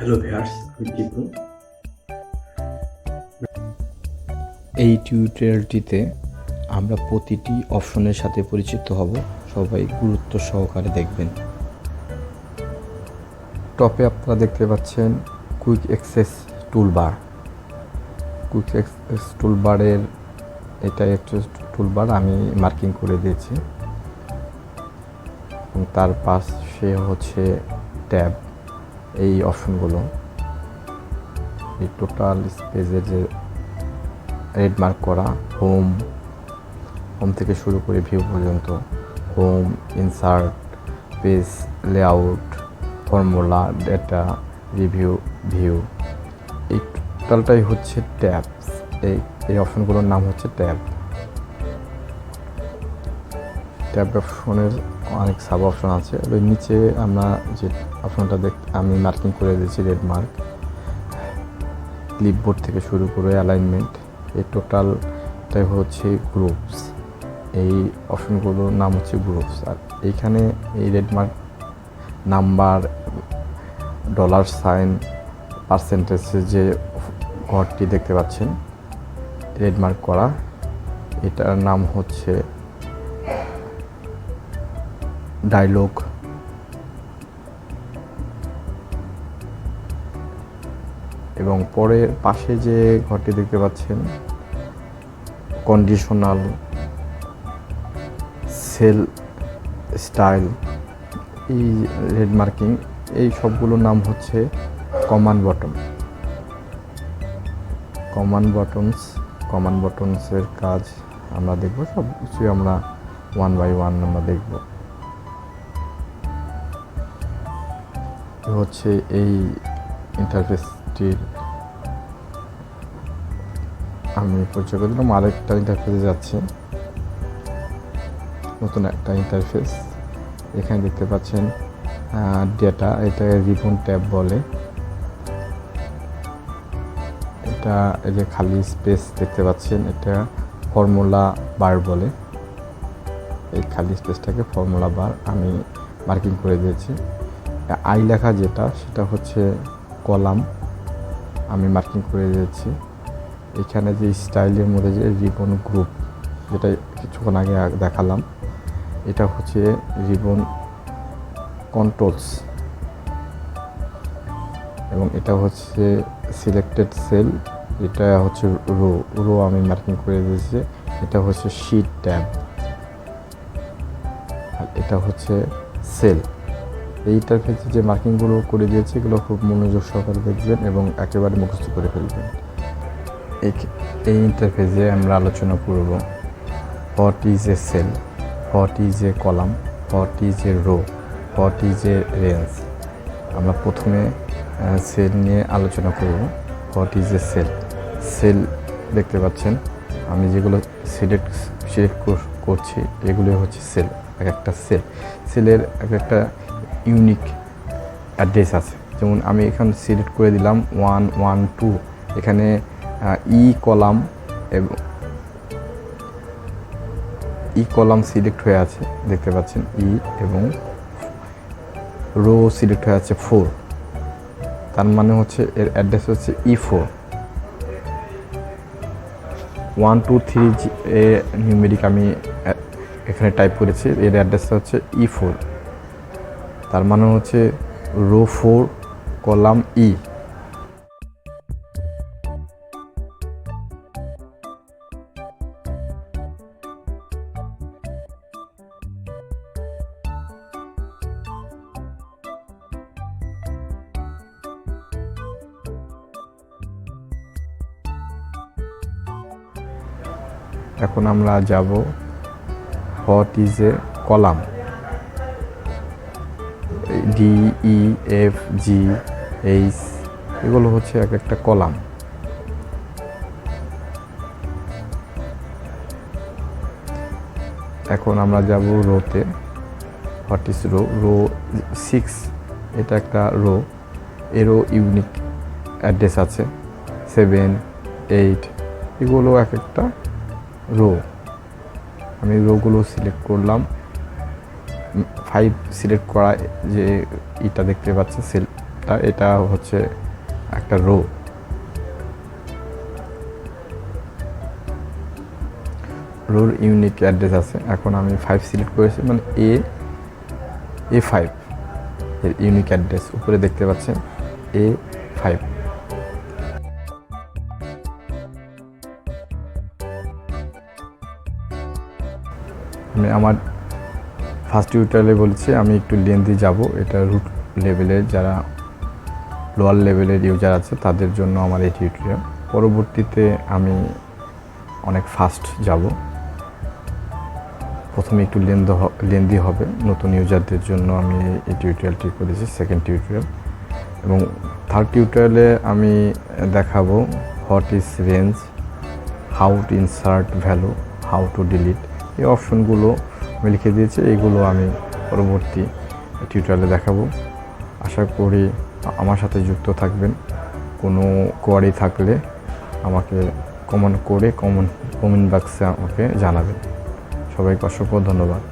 Hello viewers, আমি টিপু। এই টিউটোরিয়ালটিতে আমরা প্রতিটি অপশনের সাথে পরিচিত হব। সবাই গুরুত্ব সহকারে দেখবেন। টপে আপনারা দেখতে পাচ্ছেন quick access toolbar. Quick access টুলবারের এটা একটা টুলবার আমি মার্কিং করে দিয়েছি এবং তার পাশে হচ্ছে ট্যাব। এই অপশনগুলো এই টোটাল স্পেসের যে রেড মার্ক করা হোম থেকে শুরু করে ভিউ পর্যন্ত, home, insert, page, layout, formula, data, review, view, এই টোটালটাই হচ্ছে ট্যাবস। এই অপশনগুলোর নাম হচ্ছে ট্যাব। ট্যাব অপশনের অনেক সাব অপশন আছে। ওই নিচে আমরা যে অপশনটা আমি মার্কিং করে দিয়েছি রেড মার্ক, ক্লিপবোর্ড থেকে শুরু করে অ্যালাইনমেন্ট, এই টোটালটাই হচ্ছে গ্রুপস। এই অপশনগুলোর নাম হচ্ছে গ্রুপস। আর এইখানে এই red mark number, dollar sign, পার্সেন্টেজের যে ঘরটি দেখতে পাচ্ছেন রেড মার্ক করা, এটার নাম হচ্ছে ডায়লগ। এবং পরে পাশে যে ঘরটি দেখতে পাচ্ছেন কন্ডিশনাল, সেল, স্টাইল, এই রেড মার্কিং, এই সবগুলোর নাম হচ্ছে কমান্ড বটন। কমান্ড বটনসের কাজ আমরা দেখব, সব কিছুই আমরা ওয়ান বাই ওয়ান আমরা দেখব। হচ্ছে এই ইন্টারফেসটির আমি পরিচয় করে দিলাম। আরেকটা ইন্টারফেসে যাচ্ছে, নতুন একটা ইন্টারফেস। এখানে দেখতে পাচ্ছেন ডেটা, এটা রিবন ট্যাব বলে। এটা এই যে খালি স্পেস দেখতে পাচ্ছেন, এটা ফর্মুলা বার বলে। এই খালি স্পেসটাকে ফর্মুলা বার আমি মার্কিং করে দিয়েছি। আই লেখা যেটা, সেটা হচ্ছে কলাম, আমি মার্কিং করে দিয়েছি। এখানে যে স্টাইলের মধ্যে যে রিবন গ্রুপ, যেটা কিছুক্ষণ আগে দেখালাম, এটা হচ্ছে রিবন কন্ট্রোলস। এবং এটা হচ্ছে সিলেক্টেড সেল, এটা হচ্ছে রো আমি মার্কিং করে দিয়েছি। এটা হচ্ছে শিট ট্যাব, আর এটা হচ্ছে সেল। এই ইন্টারফেসে যে মার্কিংগুলো করে দিয়েছি, এগুলো খুব মনোযোগ সহকারে দেখবেন এবং একেবারে মুখস্থ করে ফেলবেন। এই ইন্টারফেসে আমরা আলোচনা করব what is a cell, what is a column, what is a row, what is a range. আমরা প্রথমে সেল নিয়ে আলোচনা করব। What is a cell? Cell দেখতে পাচ্ছেন আমি যেগুলো সিলেক্ট করছি, এগুলো হচ্ছে সেল। একটা সেলের একটা ইউনিক অ্যাড্রেস আছে। যেমন আমি এখানে সিলেক্ট করে দিলাম 112, এখানে ই কলাম এবং সিলেক্ট হয়ে আছে, দেখতে পাচ্ছেন ই, এবং রো সিলেক্ট হয়ে আছে 4। তার মানে হচ্ছে এর অ্যাড্রেস হচ্ছে E4। 1 2 3 এ নিউমেরিক আমি এখানে টাইপ করেছি, এর অ্যাড্রেসটা হচ্ছে E4। তার মানে হচ্ছে রো 4 কলাম ই। এখন আমরা যাব what is a column. D, E, F, G, H, এগুলো হচ্ছে এক একটা কলাম। এখন আমরা যাব রোতে। হোয়াট ইজ রো 6, এটা একটা রো, এরও ইউনিক অ্যাড্রেস আছে 7, 8, এগুলো এক একটা রো। আমি রোগুলো সিলেক্ট করলাম। 5 সিলেক্ট করা যে এটা দেখতে পাচ্ছেন সেল অপশনটা, এটা হচ্ছে একটা রোর ইউনিক অ্যাড্রেস আছে। এখন আমি 5 সিলেক্ট করেছি, মানে A5 এর ইউনিক অ্যাড্রেস উপরে দেখতে পাচ্ছেন A5। আমি আমার ফার্স্ট টিউটোরিয়ালে বলেছি আমি একটু লেন্দি যাব, এটা রুট লেভেলের যারা লোয়ার লেভেলের ইউজার আছে তাদের জন্য আমার এই টিউটোরিয়াল। পরবর্তীতে আমি অনেক ফাস্ট যাব, প্রথমে একটু লেন্দি হবে নতুন ইউজারদের জন্য। আমি এই টিউটোরিয়ালটি করেছি সেকেন্ড টিউটোরিয়াল, এবং থার্ড টিউটোরিয়ালে আমি দেখাবো what is range, how to insert value, how to delete. এই অপশনগুলো আমি লিখে দিয়েছি, এইগুলো আমি পরবর্তী টিউটোরিয়ালে দেখাবো। আশা করি আমার সাথে যুক্ত থাকবেন। কোনো কোয়ারি থাকলে আমাকে কমেন্ট করে কমেন্ট বক্সে আমাকে জানাবেন। সবাইকে অসংখ্য ধন্যবাদ।